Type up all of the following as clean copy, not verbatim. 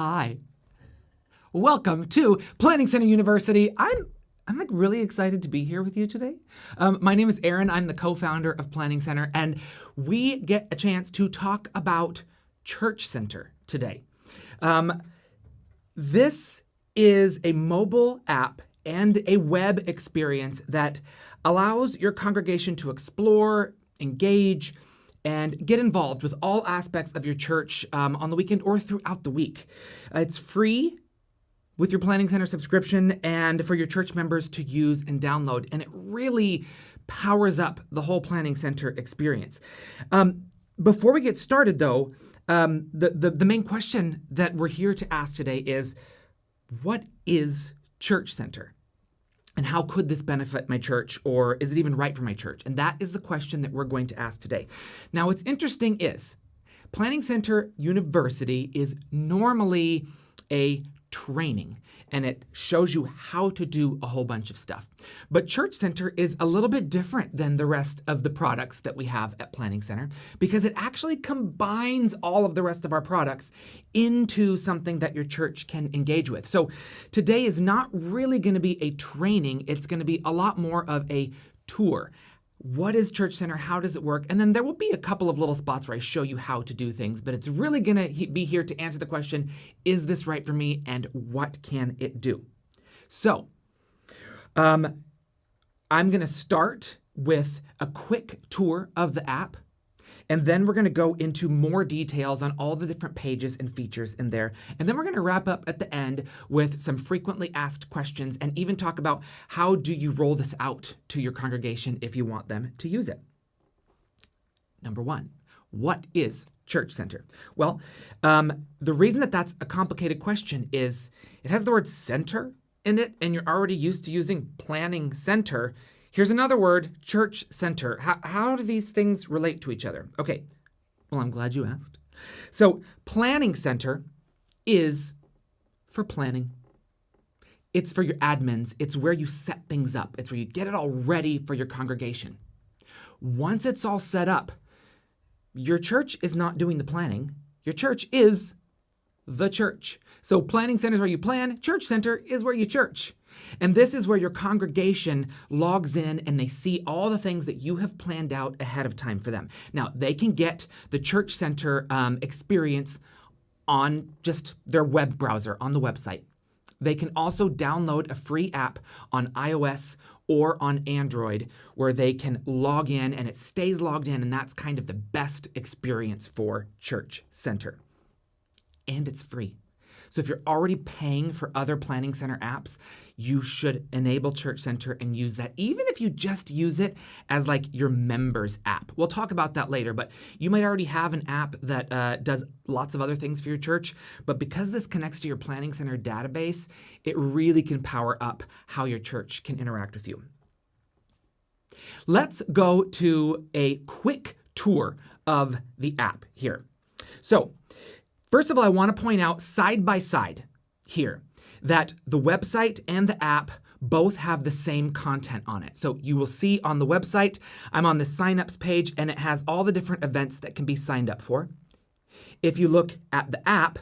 Hi. Welcome to Planning Center University. I'm really excited to be here with you today. My name is Aaron. I'm the co-founder of Planning Center, and we get a chance to talk about Church Center today. This is a mobile app and a web experience that allows your congregation to explore, engage, and get involved with all aspects of your church on the weekend or throughout the week. It's free with your Planning Center subscription and for your church members to use and download, and it really powers up the whole Planning Center experience. Before we get started, though, the main question that we're here to ask today is, what is Church Center? And how could this benefit my church, or is it even right for my church? And that is the question that we're going to ask today. Now, what's interesting is Planning Center University is normally a training, and it shows you how to do a whole bunch of stuff. But Church Center is a little bit different than the rest of the products that we have at Planning Center because it actually combines all of the rest of our products into something that your church can engage with. So today is not really going to be a training. It's going to be a lot more of a tour. What is Church Center? How does it work? And then there will be a couple of little spots where I show you how to do things, but it's really going to be here to answer the question, is this right for me, and what can it do? So I'm going to start with a quick tour of the app, and then we're going to go into more details on all the different pages and features in there. And then we're going to wrap up at the end with some frequently asked questions and even talk about how do you roll this out to your congregation if you want them to use it. Number one, what is Church Center? Well, the reason that that's a complicated question is it has the word center in it, and you're already used to using Planning Center. Here's another word, Church Center. How do these things relate to each other? Okay, well, I'm glad you asked. So Planning Center is for planning. It's for your admins. It's where you set things up. It's where you get it all ready for your congregation. Once it's all set up, your church is not doing the planning. Your church is the church. So Planning Center is where you plan. Church Center is where you church. And this is where your congregation logs in and they see all the things that you have planned out ahead of time for them. Now, they can get the Church Center experience on just their web browser, on the website. They can also download a free app on iOS or on Android where they can log in and it stays logged in, and that's kind of the best experience for Church Center. And it's free. So if you're already paying for other Planning Center apps, you should enable Church Center and use that, even if you just use it as like your members app. We'll talk about that later, but you might already have an app that does lots of other things for your church, but because this connects to your Planning Center database, it really can power up how your church can interact with you. Let's go to a quick tour of the app here. So, first of all, I want to point out side by side here that the website and the app both have the same content on it. So you will see on the website, I'm on the Signups page, and it has all the different events that can be signed up for. If you look at the app,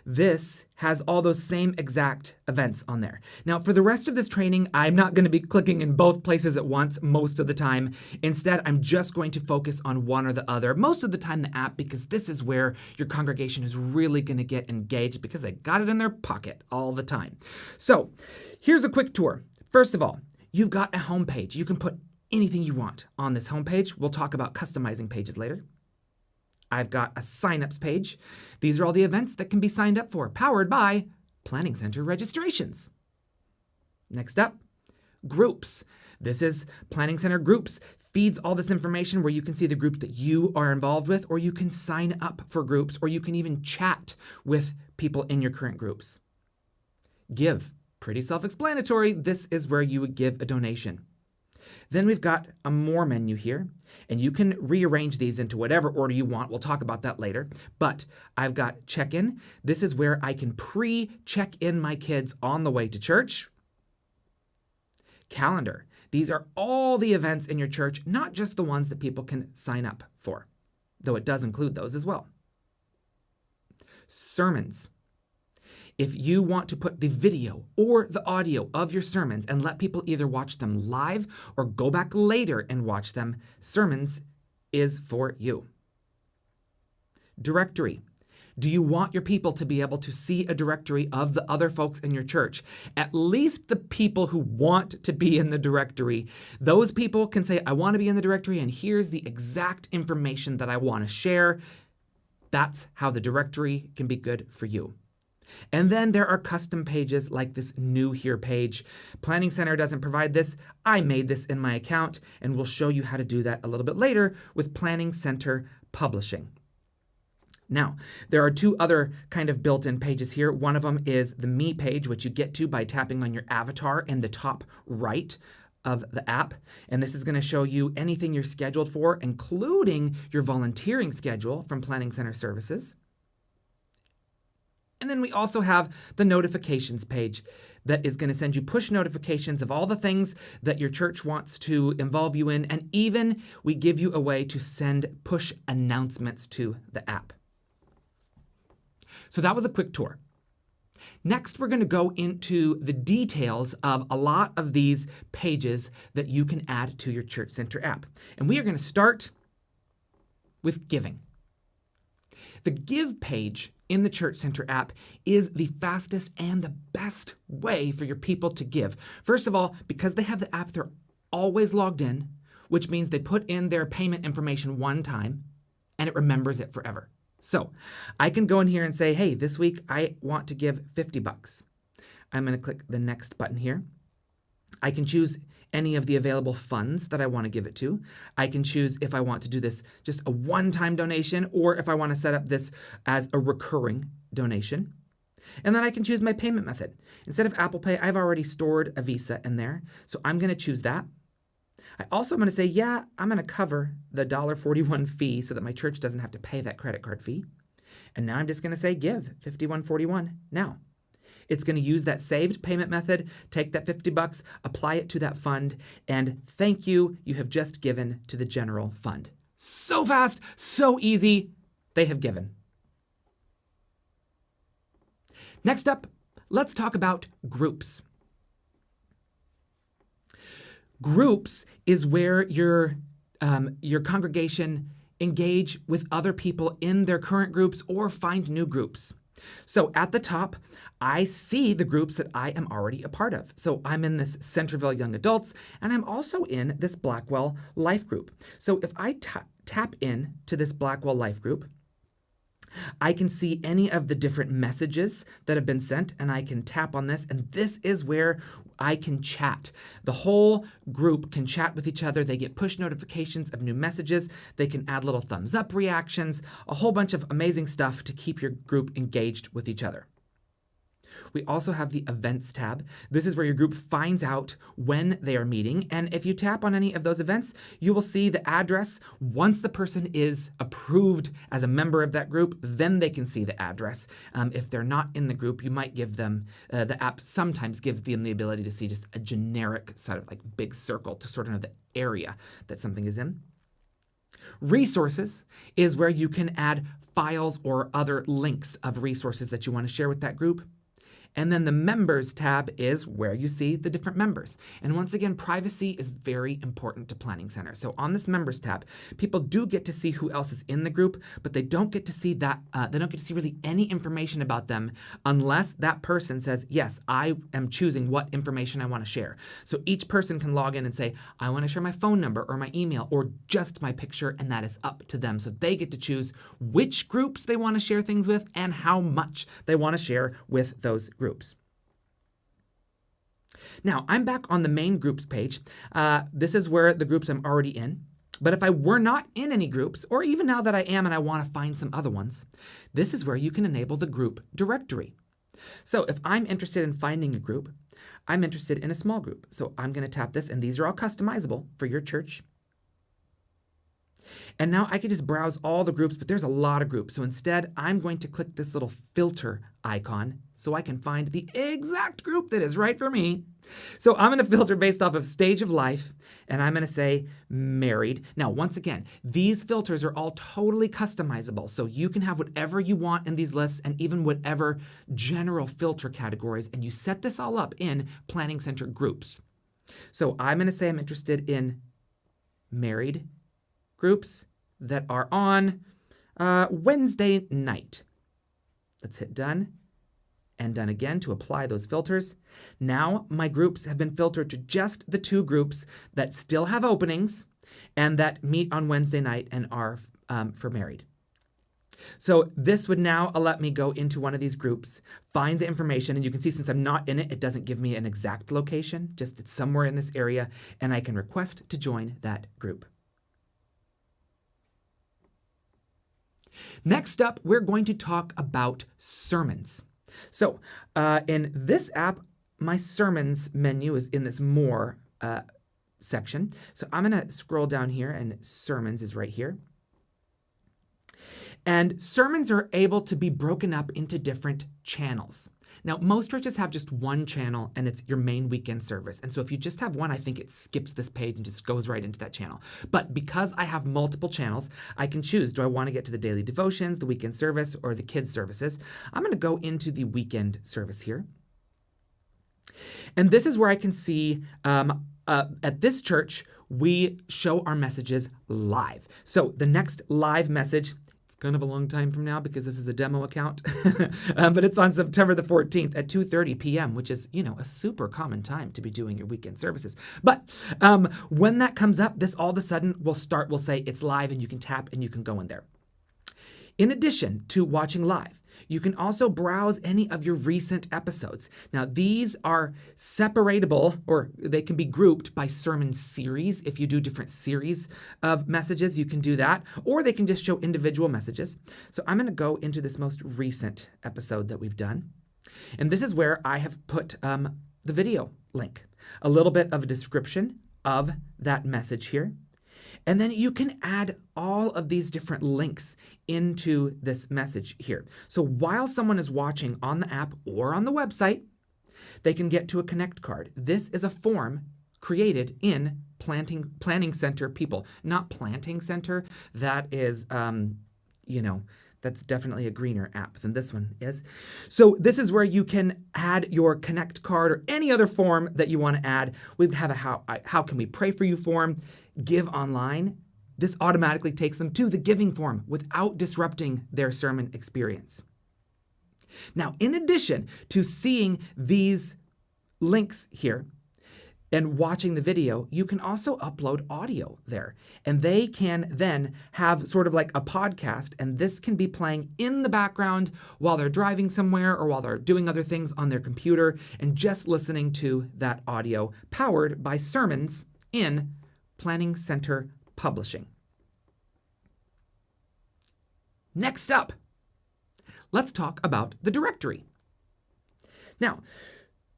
this has all those same exact events on there. Now, for the rest of this training, I'm not going to be clicking in both places at once most of the time. Instead, I'm just going to focus on one or the other, most of the time the app, because this is where your congregation is really going to get engaged because they got it in their pocket all the time. So here's a quick tour. First of all, you've got a homepage. You can put anything you want on this homepage. We'll talk about customizing pages later. I've got a signups page. These are all the events that can be signed up for, powered by Planning Center registrations. Next up, groups. This is Planning Center groups. Feeds all this information where you can see the group that you are involved with, or you can sign up for groups, or you can even chat with people in your current groups. Give. Pretty self-explanatory. This is where you would give a donation. Then we've got a more menu here, and you can rearrange these into whatever order you want. We'll talk about that later. But I've got check-in. This is where I can pre-check in my kids on the way to church. Calendar. These are all the events in your church, not just the ones that people can sign up for, though it does include those as well. Sermons. If you want to put the video or the audio of your sermons and let people either watch them live or go back later and watch them, Sermons is for you. Directory. Do you want your people to be able to see a directory of the other folks in your church? At least the people who want to be in the directory. Those people can say, I want to be in the directory, and here's the exact information that I want to share. That's how the directory can be good for you. And then there are custom pages like this New Here page. Planning Center doesn't provide this. I made this in my account, and we'll show you how to do that a little bit later with Planning Center Publishing. Now, there are two other kind of built-in pages here. One of them is the Me page, which you get to by tapping on your avatar in the top right of the app. And this is going to show you anything you're scheduled for, including your volunteering schedule from Planning Center Services. And then we also have the notifications page that is going to send you push notifications of all the things that your church wants to involve you in. And even we give you a way to send push announcements to the app. So that was a quick tour. Next, we're going to go into the details of a lot of these pages that you can add to your Church Center app. And we are going to start with giving. The Give page in the Church Center app is the fastest and the best way for your people to give. First of all, because they have the app, they're always logged in, which means they put in their payment information one time and it remembers it forever. So I can go in here and say, hey, this week I want to give $50. I'm going to click the next button here. I can choose any of the available funds that I want to give it to. I can choose if I want to do this just a one-time donation or if I want to set up this as a recurring donation. And then I can choose my payment method. Instead of Apple Pay, I've already stored a Visa in there. So I'm going to choose that. I also am going to say, yeah, I'm going to cover the $1.41 fee so that my church doesn't have to pay that credit card fee. And now I'm just going to say give $51.41 now. It's going to use that saved payment method, take that $50, apply it to that fund, and thank you, you have just given to the general fund. So fast, so easy, they have given. Next up, let's talk about groups. Groups is where your congregation engage with other people in their current groups or find new groups. So at the top, I see the groups that I am already a part of. So I'm in this Centerville Young Adults, and I'm also in this Blackwell Life group. So if I tap in to this Blackwell Life group, I can see any of the different messages that have been sent, and I can tap on this, and this is where I can chat. The whole group can chat with each other. They get push notifications of new messages. They can add little thumbs up reactions, a whole bunch of amazing stuff to keep your group engaged with each other. We also have the Events tab. This is where your group finds out when they are meeting, and if you tap on any of those events, you will see the address. Once the person is approved as a member of that group, then they can see the address. If they're not in the group, you might give them, the app sometimes gives them the ability to see just a generic sort of like big circle to sort of know the area that something is in. Resources is where you can add files or other links of resources that you want to share with that group. And then the Members tab is where you see the different members. And once again, privacy is very important to Planning Center. So on this Members tab, people do get to see who else is in the group, but they don't get to see that. They don't get to see really any information about them unless that person says, yes, I am choosing what information I want to share. So each person can log in and say, I want to share my phone number or my email or just my picture, and that is up to them. So they get to choose which groups they want to share things with and how much they want to share with those groups. Now, I'm back on the main groups page. This is where the groups I'm already in. But if I were not in any groups, or even now that I am and I want to find some other ones, this is where you can enable the group directory. So if I'm interested in finding a group, I'm interested in a small group. So I'm going to tap this, and these are all customizable for your church. And now I could just browse all the groups, but there's a lot of groups. So instead, I'm going to click this little filter icon so I can find the exact group that is right for me. So I'm going to filter based off of stage of life, and I'm going to say married. Now, once again, these filters are all totally customizable, so you can have whatever you want in these lists and even whatever general filter categories, and you set this all up in Planning Center groups. So I'm going to say I'm interested in married groups that are on Wednesday night. Let's hit done and done again to apply those filters. Now my groups have been filtered to just the 2 groups that still have openings and that meet on Wednesday night and are for married. So this would now let me go into one of these groups, find the information, and you can see since I'm not in it, it doesn't give me an exact location, just it's somewhere in this area, and I can request to join that group. Next up, we're going to talk about sermons. So in this app, my sermons menu is in this more section. So I'm going to scroll down here, and sermons is right here. And sermons are able to be broken up into different channels. Now, most churches have just one channel, and it's your main weekend service. And so if you just have one, I think it skips this page and just goes right into that channel. But because I have multiple channels, I can choose, do I want to get to the daily devotions, the weekend service, or the kids' services? I'm going to go into the weekend service here. And this is where I can see at this church, we show our messages live. So the next live message, kind of a long time from now because this is a demo account, but it's on September the 14th at 2:30 p.m., which is, a super common time to be doing your weekend services. But when that comes up, this all of a sudden will say it's live and you can tap and you can go in there. In addition to watching live, you can also browse any of your recent episodes. Now, these are separatable, or they can be grouped by sermon series. If you do different series of messages, you can do that, or they can just show individual messages. So I'm going to go into this most recent episode that we've done. And this is where I have put the video link, a little bit of a description of that message here. And then you can add all of these different links into this message here. So while someone is watching on the app or on the website, they can get to a Connect card. This is a form created in Planning Center people, not Planting Center. That is, that's definitely a greener app than this one is. So this is where you can add your Connect card or any other form that you want to add. We have a how can we pray for you form, give online. This automatically takes them to the giving form without disrupting their sermon experience. Now, in addition to seeing these links here and watching the video, you can also upload audio there. And they can then have sort of like a podcast, and this can be playing in the background while they're driving somewhere or while they're doing other things on their computer and just listening to that audio powered by sermons in Planning Center Publishing. Next up, let's talk about the directory. Now,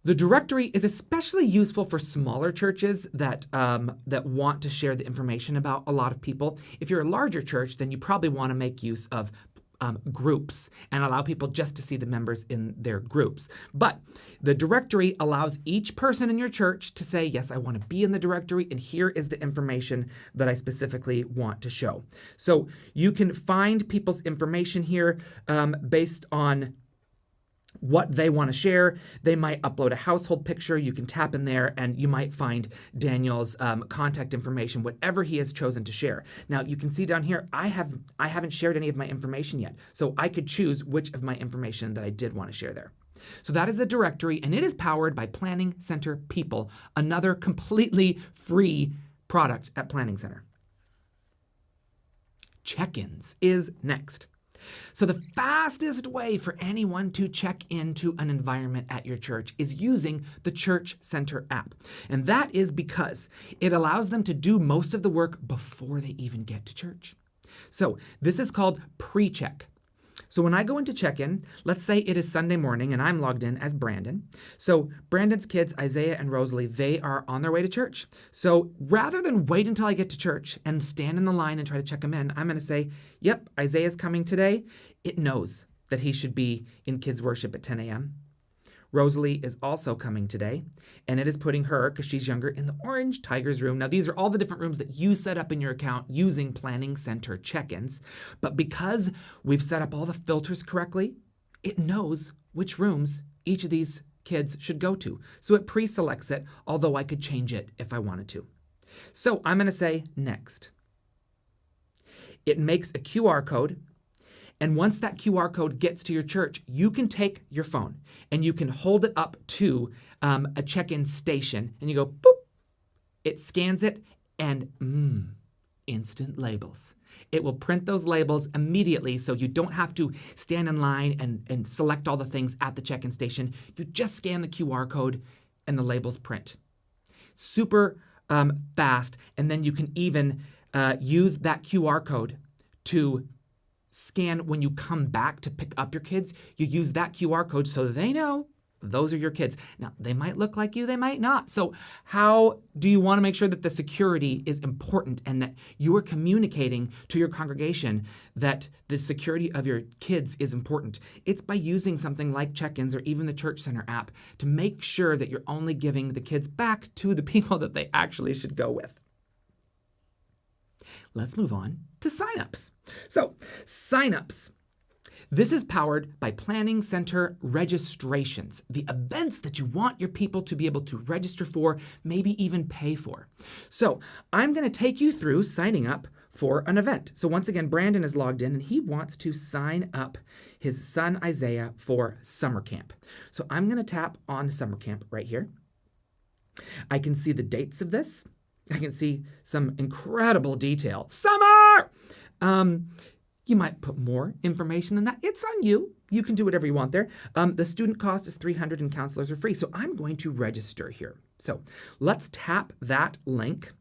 the directory is especially useful for smaller churches that want to share the information about a lot of people. If you're a larger church, then you probably want to make use of groups and allow people just to see the members in their groups. But the directory allows each person in your church to say, yes, I want to be in the directory, and here is the information that I specifically want to show. So you can find people's information here based on what they want to share. They might upload a household picture. You can tap in there and you might find Daniel's contact information, whatever he has chosen to share. Now you can see down here, I haven't shared any of my information yet. So I could choose which of my information that I did want to share there. So that is the directory, and it is powered by Planning Center People, another completely free product at Planning Center. Check-ins is next. So the fastest way for anyone to check into an environment at your church is using the Church Center app. And that is because it allows them to do most of the work before they even get to church. So this is called pre-check. So when I go into check-in, let's say it is Sunday morning and I'm logged in as Brandon. So Brandon's kids, Isaiah and Rosalie, they are on their way to church. So rather than wait until I get to church and stand in the line and try to check them in, I'm going to say, yep, Isaiah's coming today. It knows that he should be in kids worship at 10 a.m. Rosalie is also coming today, and it is putting her, because she's younger, in the Orange Tigers room. Now, these are all the different rooms that you set up in your account using Planning Center check-ins. But because we've set up all the filters correctly, it knows which rooms each of these kids should go to. So it pre-selects it, although I could change it if I wanted to. So I'm going to say next. It makes a QR code. And once that QR code gets to your church, you can take your phone and you can hold it up to a check-in station and you go, boop, it scans it and instant labels. It will print those labels immediately so you don't have to stand in line and select all the things at the check-in station. You just scan the QR code and the labels print. Super fast. And then you can even use that QR code to scan when you come back to pick up your kids. You use that QR code so they know those are your kids. Now, they might look like you, they might not. So how do you want to make sure that the security is important and that you are communicating to your congregation that the security of your kids is important? It's by using something like check-ins or even the Church Center app to make sure that you're only giving the kids back to the people that they actually should go with. Let's move on to signups. So, signups. This is powered by Planning Center registrations, the events that you want your people to be able to register for, maybe even pay for. So, I'm going to take you through signing up for an event. So once again, Brandon is logged in and he wants to sign up his son Isaiah for summer camp. So I'm going to tap on summer camp right here. I can see the dates of this. I can see some incredible detail. Summer! You might put more information than that. It's on you. You can do whatever you want there. The student cost is $300 and counselors are free. So I'm going to register here. So let's tap that link.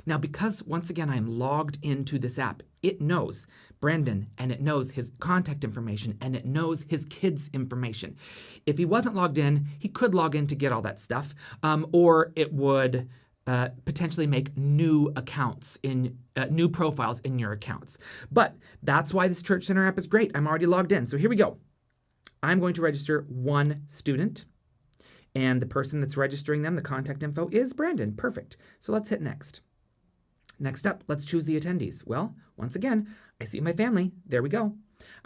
Now, because once again, I'm logged into this app, it knows Brandon and it knows his contact information and it knows his kids' information. If he wasn't logged in, he could log in to get all that stuff, or it would potentially make new accounts in new profiles in your accounts. But that's why this Church Center app is great. I'm already logged in. So here we go. I'm going to register one student, and the person that's registering them, the contact info, is Brandon. Perfect. So let's hit next. Next up, let's choose the attendees. Well, once again, I see my family. There we go.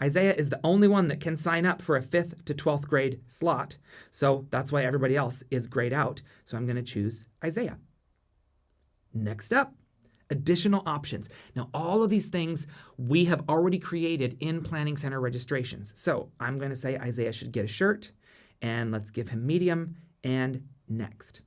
Isaiah is the only one that can sign up for a 5th to 12th grade slot. So that's why everybody else is grayed out. So I'm going to choose Isaiah. Next up, additional options. Now, all of these things we have already created in Planning Center registrations. So I'm going to say Isaiah should get a shirt, and let's give him medium, and next.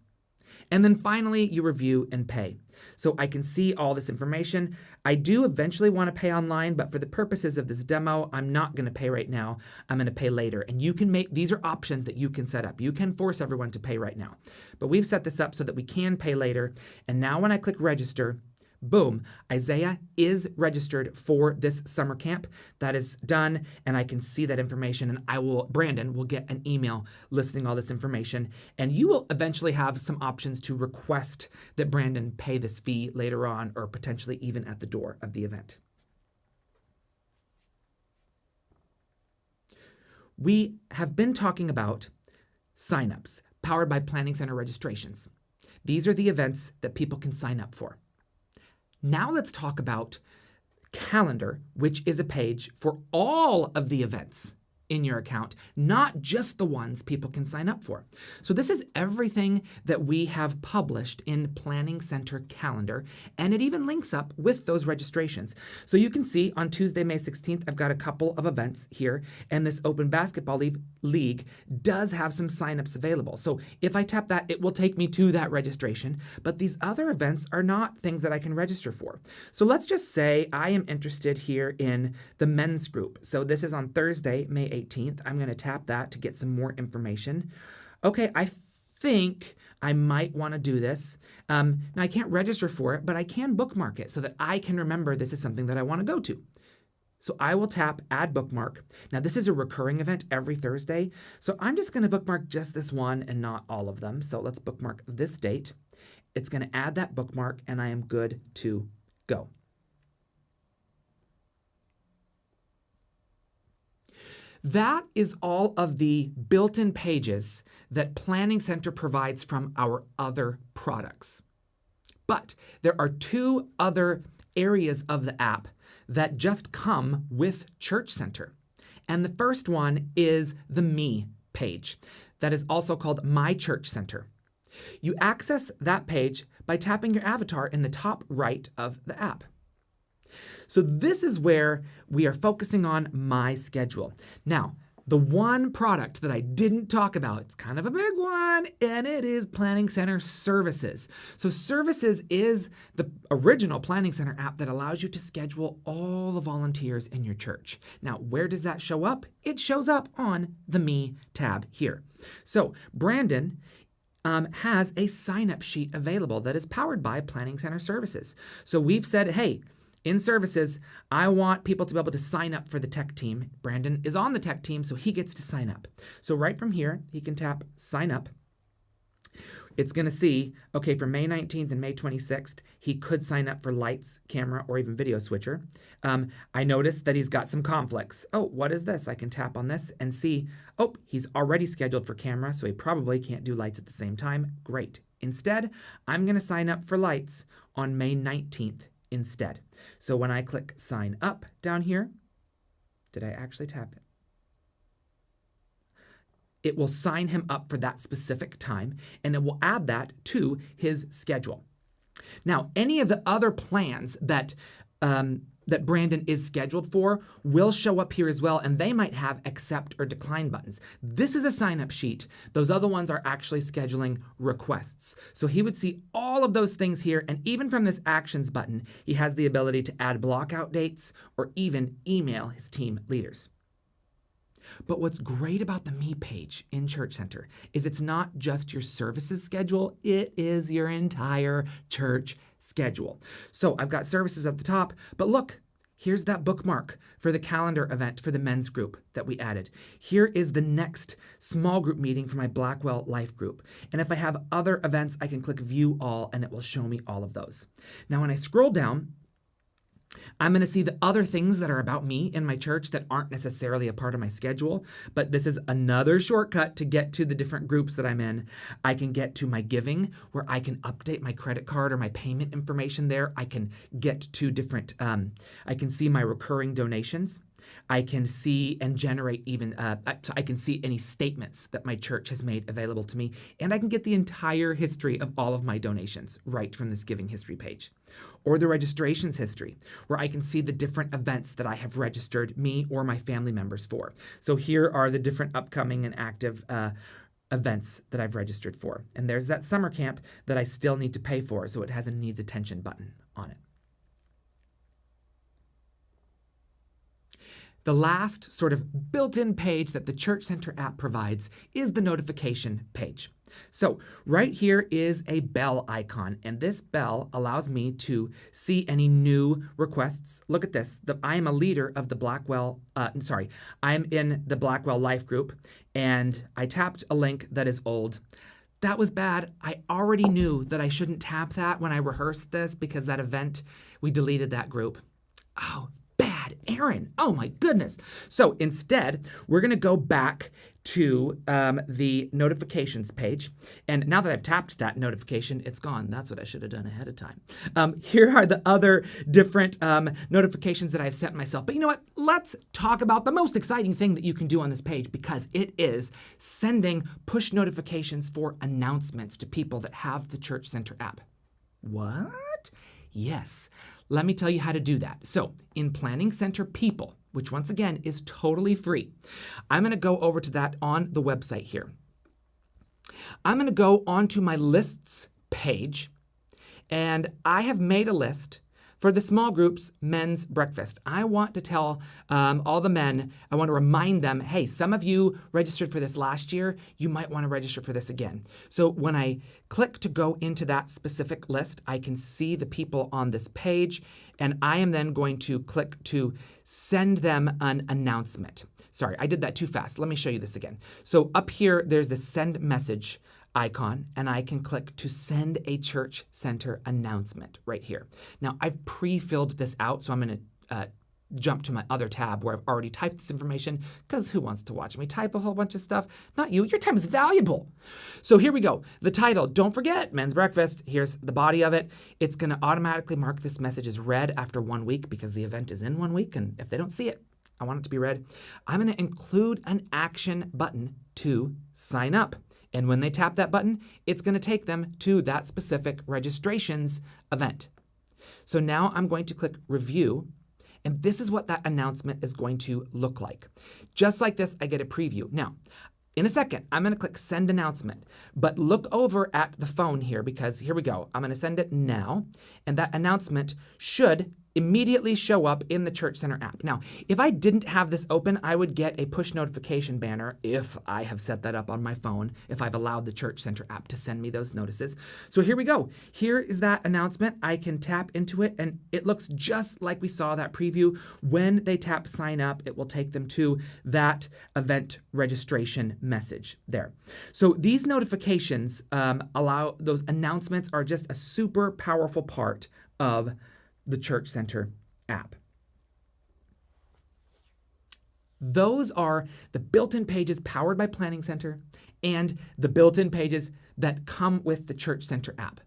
And then finally, you review and pay. So I can see all this information. I do eventually want to pay online, but for the purposes of this demo, I'm not going to pay right now. I'm going to pay later. And you can make, these are options that you can set up. You can force everyone to pay right now. But we've set this up so that we can pay later. And now when I click register, boom, Isaiah is registered for this summer camp. That is done, and I can see that information, and Brandon will get an email listing all this information, and you will eventually have some options to request that Brandon pay this fee later on, or potentially even at the door of the event. We have been talking about signups powered by Planning Center registrations. These are the events that people can sign up for. Now let's talk about Calendar, which is a page for all of the events in your account, not just the ones people can sign up for. So this is everything that we have published in Planning Center Calendar, and it even links up with those registrations. So you can see on Tuesday, May 16th, I've got a couple of events here, and this Open Basketball League does have some signups available. So if I tap that, it will take me to that registration, but these other events are not things that I can register for. So let's just say I am interested here in the men's group. So this is on Thursday, May 18th. I'm going to tap that to get some more information. Okay, I think I might want to do this. Now, I can't register for it, but I can bookmark it so that I can remember this is something that I want to go to. So I will tap Add Bookmark. Now this is a recurring event every Thursday, so I'm just going to bookmark just this one and not all of them. So let's bookmark this date. It's going to add that bookmark, and I am good to go. That is all of the built-in pages that Planning Center provides from our other products. But there are two other areas of the app that just come with Church Center. And the first one is the Me page. That is also called My Church Center. You access that page by tapping your avatar in the top right of the app. So this is where we are focusing on My Schedule. Now, the one product that I didn't talk about, it's kind of a big one, and it is Planning Center Services. So Services is the original Planning Center app that allows you to schedule all the volunteers in your church. Now, where does that show up? It shows up on the Me tab here. So Brandon has a sign-up sheet available that is powered by Planning Center Services. So we've said, hey, in Services, I want people to be able to sign up for the tech team. Brandon is on the tech team, so he gets to sign up. So right from here, he can tap Sign Up. It's going to see, okay, for May 19th and May 26th, he could sign up for lights, camera, or even video switcher. I noticed that he's got some conflicts. Oh, what is this? I can tap on this and see, oh, he's already scheduled for camera, so he probably can't do lights at the same time. Great. Instead, I'm going to sign up for lights on May 19th instead. So when I click Sign Up down here, did I actually tap it? It will sign him up for that specific time, and it will add that to his schedule. Now, any of the other plans that Brandon is scheduled for will show up here as well, and they might have accept or decline buttons. This is a sign-up sheet. Those other ones are actually scheduling requests. So he would see all of those things here, and even from this Actions button, he has the ability to add blockout dates or even email his team leaders. But what's great about the Me page in Church Center is it's not just your services schedule, it is your entire church schedule. So I've got services at the top, but look, here's that bookmark for the calendar event for the men's group that we added. Here is the next small group meeting for my Blackwell Life group. And if I have other events, I can click View All, and it will show me all of those. Now, when I scroll down, I'm going to see the other things that are about me in my church that aren't necessarily a part of my schedule, but this is another shortcut to get to the different groups that I'm in. I can get to my giving, where I can update my credit card or my payment information there. I can get to different, I can see my recurring donations. I can see and generate even, I can see any statements that my church has made available to me, and I can get the entire history of all of my donations right from this giving history page. Or the registrations history, where I can see the different events that I have registered me or my family members for. So here are the different upcoming and active events that I've registered for. And there's that summer camp that I still need to pay for, so it has a needs attention button on it. The last sort of built-in page that the Church Center app provides is the notification page. So right here is a bell icon, and this bell allows me to see any new requests. Look at this. I am a leader of the Blackwell, I'm in the Blackwell Life group, and I tapped a link that is old. That was bad. I already knew that I shouldn't tap that when I rehearsed this because that event, we deleted that group. Oh, bad, Aaron. Oh my goodness. So instead, we're going to go back to the notifications page. And now that I've tapped that notification, it's gone. That's what I should have done ahead of time. Here are the other different notifications that I've sent myself. But you know what? Let's talk about the most exciting thing that you can do on this page, because it is sending push notifications for announcements to people that have the Church Center app. What? Yes. Let me tell you how to do that. So in Planning Center People, which once again is totally free, I'm going to go over to that on the website here. I'm going to go onto my lists page, and I have made a list For the small groups, men's breakfast. I want to tell all the men, I want to remind them, hey, some of you registered for this last year. You might want to register for this again. So when I click to go into that specific list, I can see the people on this page, and I am then going to click to send them an announcement. Sorry, I did that too fast. Let me show you this again. So up here, there's the send message icon, and I can click to send a church center announcement right here. Now, I've pre-filled this out, so I'm going to jump to my other tab where I've already typed this information, because who wants to watch me type a whole bunch of stuff? Not you. Your time is valuable. So here we go. The title, don't forget, men's breakfast. Here's the body of it. It's going to automatically mark this message as read after 1 week because the event is in 1 week, and if they don't see it, I want it to be read. I'm going to include an action button to sign up. And when they tap that button, it's going to take them to that specific registrations event. So now I'm going to click review, and this is what that announcement is going to look like. Just like this, I get a preview. Now, in a second, I'm going to click send announcement, but look over at the phone here because here we go. I'm going to send it now, and that announcement should immediately show up in the Church Center app. Now, if I didn't have this open, I would get a push notification banner if I have set that up on my phone, if I've allowed the Church Center app to send me those notices. So here we go. Here is that announcement. I can tap into it, and it looks just like we saw that preview. When they tap sign up, it will take them to that event registration message there. So these notifications allow, those announcements are just a super powerful part of the Church Center app. Those are the built-in pages powered by Planning Center and the built-in pages that come with the Church Center app.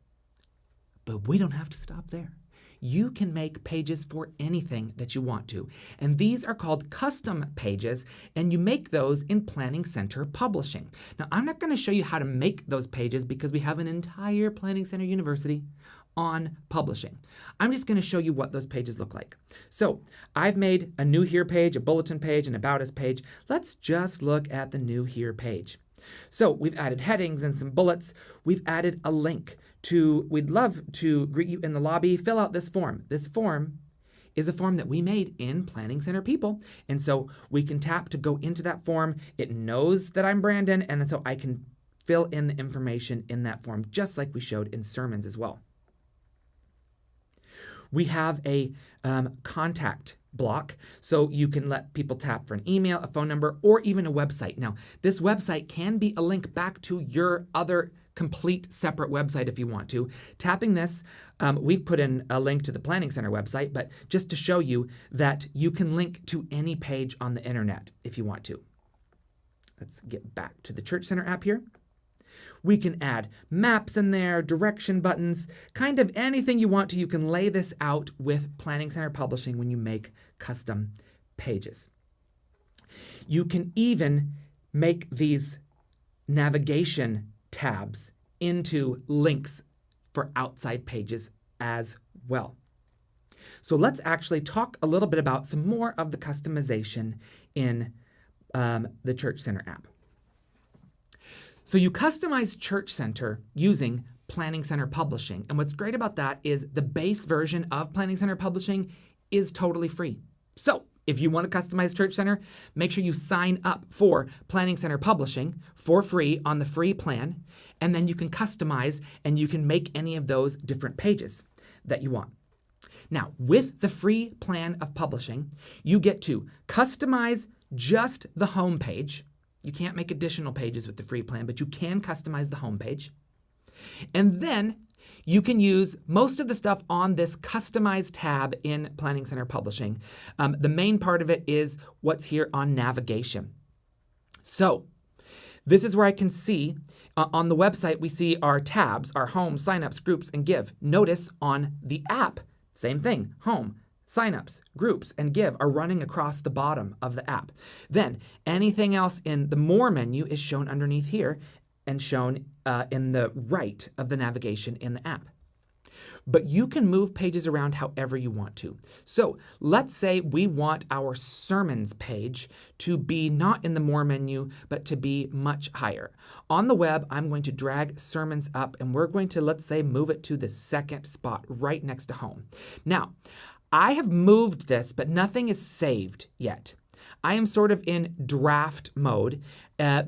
But we don't have to stop there. You can make pages for anything that you want to. And these are called custom pages, and you make those in Planning Center Publishing. Now, I'm not going to show you how to make those pages because we have an entire Planning Center University on publishing. I'm just going to show you what those pages look like. So I've made a new here page, a bulletin page, an about us page. Let's just look at the new here page. So we've added headings and some bullets. We've added a link to, we'd love to greet you in the lobby. Fill out this form. This form is a form that we made in Planning Center People. And so we can tap to go into that form. It knows that I'm Brandon, and so I can fill in the information in that form, just like we showed in sermons as well. We have a contact block, so you can let people tap for an email, a phone number, or even a website. Now, this website can be a link back to your other complete separate website if you want to. Tapping this, we've put in a link to the Planning Center website, but just to show you that you can link to any page on the internet if you want to. Let's get back to the Church Center app here. We can add maps in there, direction buttons, kind of anything you want to. You can lay this out with Planning Center Publishing when you make custom pages. You can even make these navigation tabs into links for outside pages as well. So let's actually talk a little bit about some more of the customization in the Church Center app. So you customize Church Center using Planning Center Publishing. And what's great about that is the base version of Planning Center Publishing is totally free. So if you want to customize Church Center, make sure you sign up for Planning Center Publishing for free on the free plan. And then you can customize and you can make any of those different pages that you want. Now, with the free plan of publishing, you get to customize just the home page. You can't make additional pages with the free plan, but you can customize the homepage. And then you can use most of the stuff on this Customize tab in Planning Center Publishing. The main part of it is what's here on navigation. So this is where I can see on the website, we see our tabs, our home, signups, groups, and give. Notice on the app, same thing, home, signups, groups, and give are running across the bottom of the app. Then anything else in the More menu is shown underneath here and shown in the right of the navigation in the app. But you can move pages around however you want to. So let's say we want our sermons page to be not in the More menu, but to be much higher. On the web, I'm going to drag sermons up and we're going to, let's say, move it to the second spot right next to home. Now, I have moved this, but nothing is saved yet. I am sort of in draft mode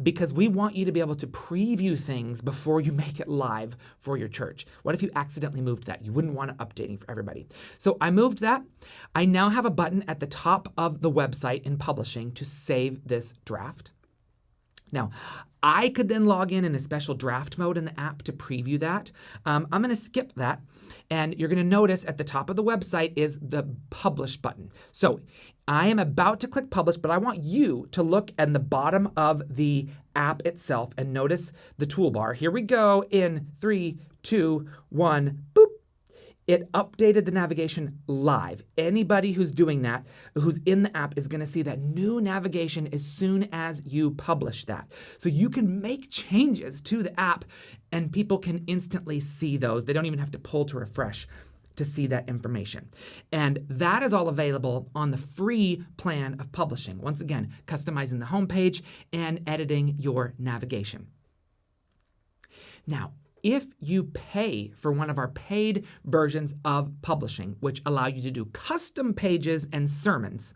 because we want you to be able to preview things before you make it live for your church. What if you accidentally moved that? You wouldn't want it updating for everybody. So I moved that. I now have a button at the top of the website in publishing to save this draft. Now, I could then log in a special draft mode in the app to preview that. I'm going to skip that, and you're going to notice at the top of the website is the Publish button. So I am about to click Publish, but I want you to look at the bottom of the app itself and notice the toolbar. Here we go in 3, 2, 1, boop. It updated the navigation live. Anybody who's doing that, who's in the app, is going to see that new navigation as soon as you publish that. So you can make changes to the app and people can instantly see those. They don't even have to pull to refresh to see that information. And that is all available on the free plan of publishing. Once again, customizing the homepage and editing your navigation. Now, if you pay for one of our paid versions of publishing, which allow you to do custom pages and sermons,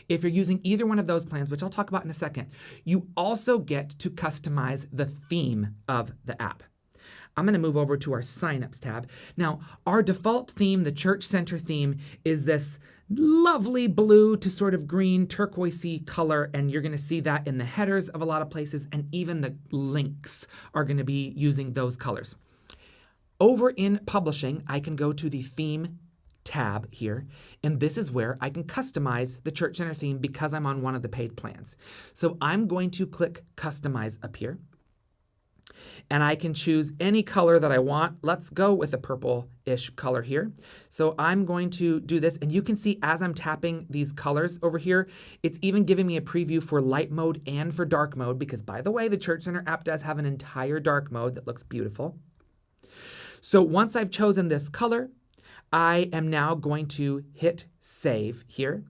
if you're using either one of those plans, which I'll talk about in a second, you also get to customize the theme of the app. I'm going to move over to our Signups tab. Now, our default theme, the Church Center theme, is this lovely blue to sort of green turquoisey color, and you're going to see that in the headers of a lot of places, and even the links are going to be using those colors. Over in Publishing, I can go to the Theme tab here, and this is where I can customize the Church Center theme because I'm on one of the paid plans. So I'm going to click Customize up here, and I can choose any color that I want. Let's go with a purple-ish color here. So I'm going to do this, and you can see as I'm tapping these colors over here, it's even giving me a preview for light mode and for dark mode, because by the way, the Church Center app does have an entire dark mode that looks beautiful. So once I've chosen this color, I am now going to hit Save here.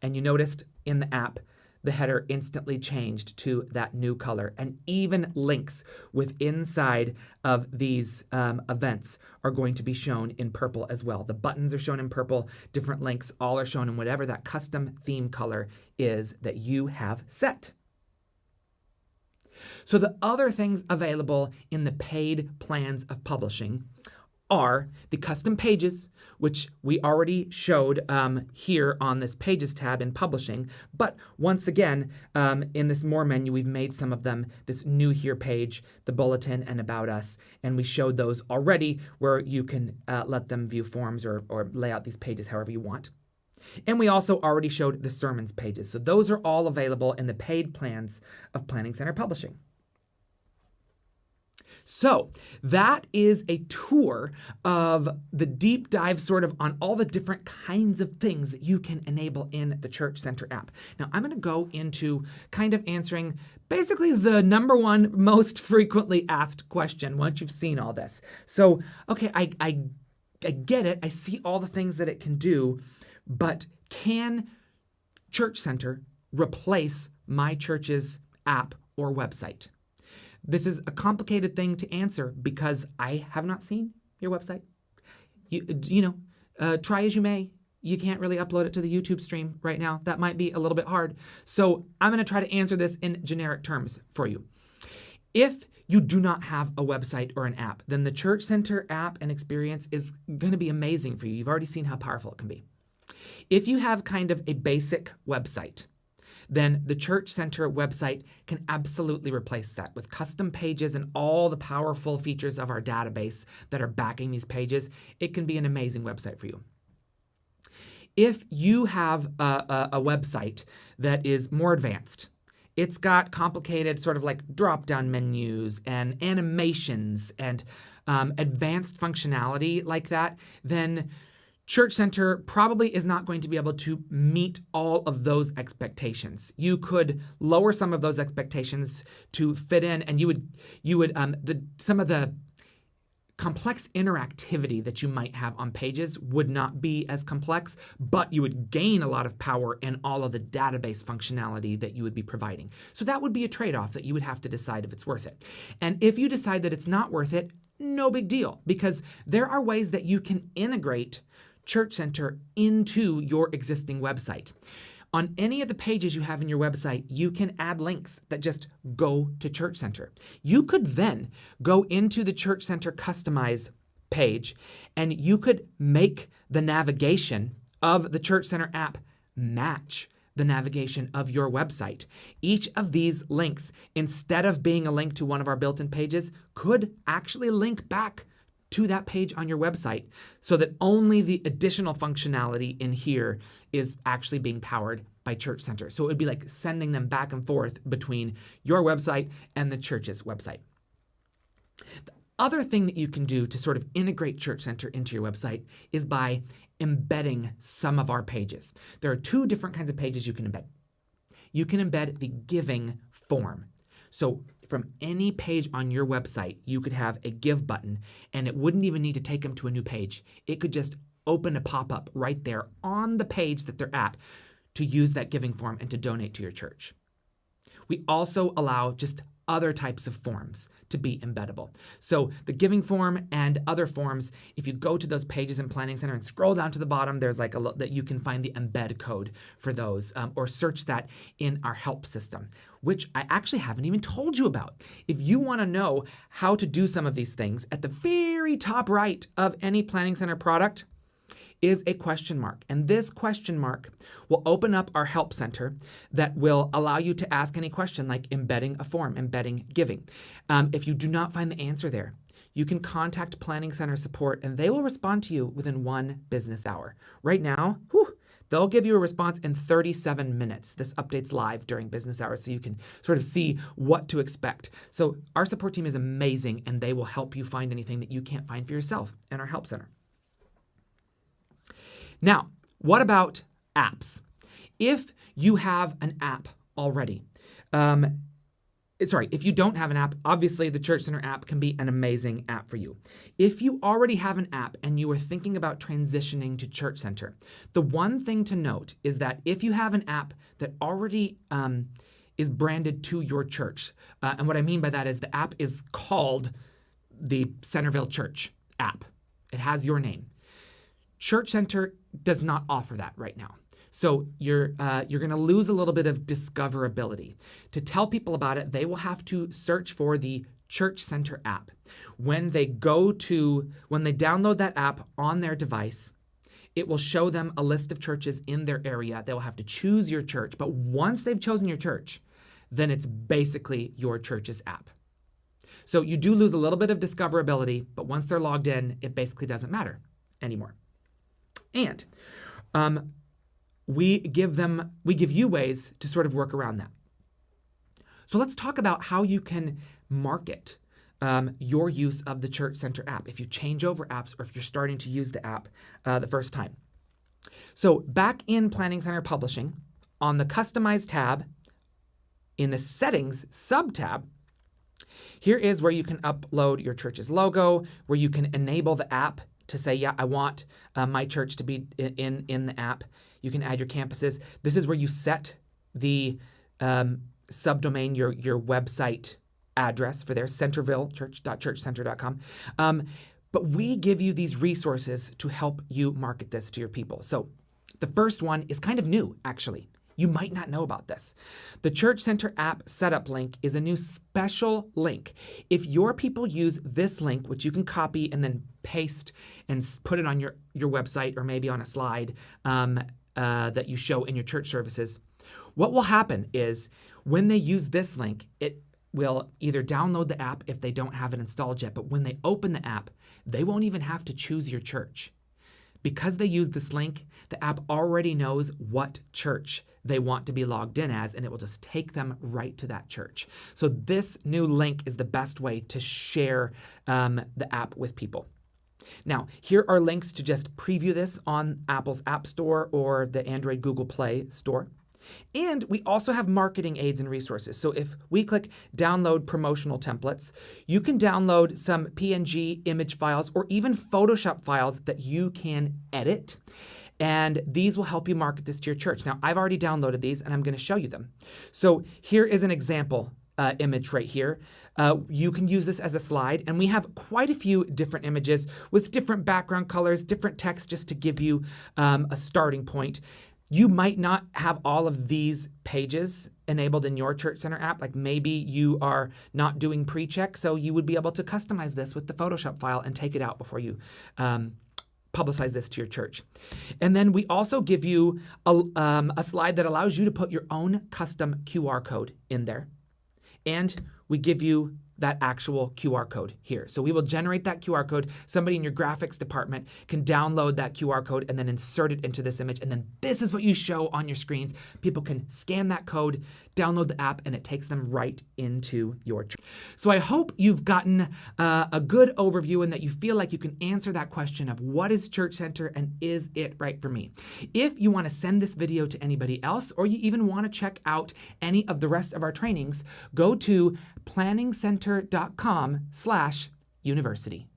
And you noticed in the app, the header instantly changed to that new color, and even links with inside of these events are going to be shown in purple as well. The buttons are shown in purple, different links, all are shown in whatever that custom theme color is that you have set. So the other things available in the paid plans of publishing are the custom pages, which we already showed here on this Pages tab in Publishing. But once again, in this More menu, we've made some of them, this New Here page, the Bulletin, and About Us, and we showed those already where you can let them view forms or lay out these pages however you want. And we also already showed the Sermons pages. So those are all available in the paid plans of Planning Center Publishing. So that is a tour of the deep dive sort of on all the different kinds of things that you can enable in the Church Center app. Now I'm going to go into kind of answering basically the number one most frequently asked question once you've seen all this. So, okay, I get it. I see all the things that it can do, but can Church Center replace my church's app or website? This is a complicated thing to answer because I have not seen your website. Try as you may, you can't really upload it to the YouTube stream right now. That might be a little bit hard. So I'm going to try to answer this in generic terms for you. If you do not have a website or an app, then the Church Center app and experience is going to be amazing for you. You've already seen how powerful it can be. If you have kind of a basic website, then the Church Center website can absolutely replace that with custom pages and all the powerful features of our database that are backing these pages. It can be an amazing website for you. If you have a website that is more advanced, it's got complicated sort of like drop-down menus and animations and advanced functionality like that, then Church Center probably is not going to be able to meet all of those expectations. You could lower some of those expectations to fit in, and you would some of the complex interactivity that you might have on pages would not be as complex, but you would gain a lot of power in all of the database functionality that you would be providing. So that would be a trade-off that you would have to decide if it's worth it. And if you decide that it's not worth it, no big deal, because there are ways that you can integrate Church Center into your existing website. On any of the pages you have in your website, you can add links that just go to Church Center. You could then go into the Church Center Customize page, and you could make the navigation of the Church Center app match the navigation of your website. Each of these links, instead of being a link to one of our built-in pages, could actually link back to that page on your website, so that only the additional functionality in here is actually being powered by Church Center. So it would be like sending them back and forth between your website and the church's website. The other thing that you can do to sort of integrate Church Center into your website is by embedding some of our pages. There are two different kinds of pages you can embed. You can embed the giving form. So from any page on your website, you could have a give button, and it wouldn't even need to take them to a new page. It could just open a pop-up right there on the page that they're at to use that giving form and to donate to your church. We also allow just other types of forms to be embeddable. So the giving form and other forms, if you go to those pages in Planning Center and scroll down to the bottom, there's like that you can find the embed code for those, or search that in our help system, which I actually haven't even told you about. If you want to know how to do some of these things, at the very top right of any Planning Center product is a question mark. And this question mark will open up our help center that will allow you to ask any question like embedding a form, embedding giving. If you do not find the answer there, you can contact Planning Center support and they will respond to you within 1 business hour. Right now, they'll give you a response in 37 minutes. This updates live during business hours so you can sort of see what to expect. So our support team is amazing and they will help you find anything that you can't find for yourself in our help center. Now, what about apps? If you have an app already, if you don't have an app, obviously the Church Center app can be an amazing app for you. If you already have an app and you are thinking about transitioning to Church Center, the one thing to note is that if you have an app that already is branded to your church, and what I mean by that is the app is called the Centerville Church app. It has your name. Church Center does not offer that right now. So you're going to lose a little bit of discoverability. To tell people about it, they will have to search for the Church Center app. When they download that app on their device, it will show them a list of churches in their area. They will have to choose your church. But once they've chosen your church, then it's basically your church's app. So you do lose a little bit of discoverability, but once they're logged in, it basically doesn't matter anymore. And we give you ways to sort of work around that. So let's talk about how you can market your use of the Church Center app if you change over apps or if you're starting to use the app the first time. So back in Planning Center Publishing, on the Customize tab, in the Settings sub-tab, here is where you can upload your church's logo, where you can enable the app to say, yeah, I want my church to be in the app. You can add your campuses. This is where you set the subdomain, your website address for their Centerville, church.churchcenter.com. But we give you these resources to help you market this to your people. So the first one is kind of new, actually. You might not know about this. The Church Center app setup link is a new special link. If your people use this link, which you can copy and then paste and put it on your website or maybe on a slide that you show in your church services, what will happen is when they use this link, it will either download the app if they don't have it installed yet, but when they open the app, they won't even have to choose your church. Because they use this link, the app already knows what church they want to be logged in as, and it will just take them right to that church. So this new link is the best way to share the app with people. Now, here are links to just preview this on Apple's App Store or the Android Google Play Store. And we also have marketing aids and resources. So if we click download promotional templates, you can download some PNG image files or even Photoshop files that you can edit. And these will help you market this to your church. Now, I've already downloaded these and I'm going to show you them. So here is an example image right here. You can use this as a slide, and we have quite a few different images with different background colors, different text, just to give you a starting point. You might not have all of these pages enabled in your Church Center app. Like maybe you are not doing pre-check, so you would be able to customize this with the Photoshop file and take it out before you publicize this to your church. And then we also give you a slide that allows you to put your own custom QR code in there. And we give you that actual QR code here. So we will generate that QR code. Somebody in your graphics department can download that QR code and then insert it into this image. And then this is what you show on your screens. People can scan that code, download the app, and it takes them right into your church. So I hope you've gotten a good overview and that you feel like you can answer that question of what is Church Center and is it right for me? If you want to send this video to anybody else, or you even want to check out any of the rest of our trainings, go to planningcenter.com/university.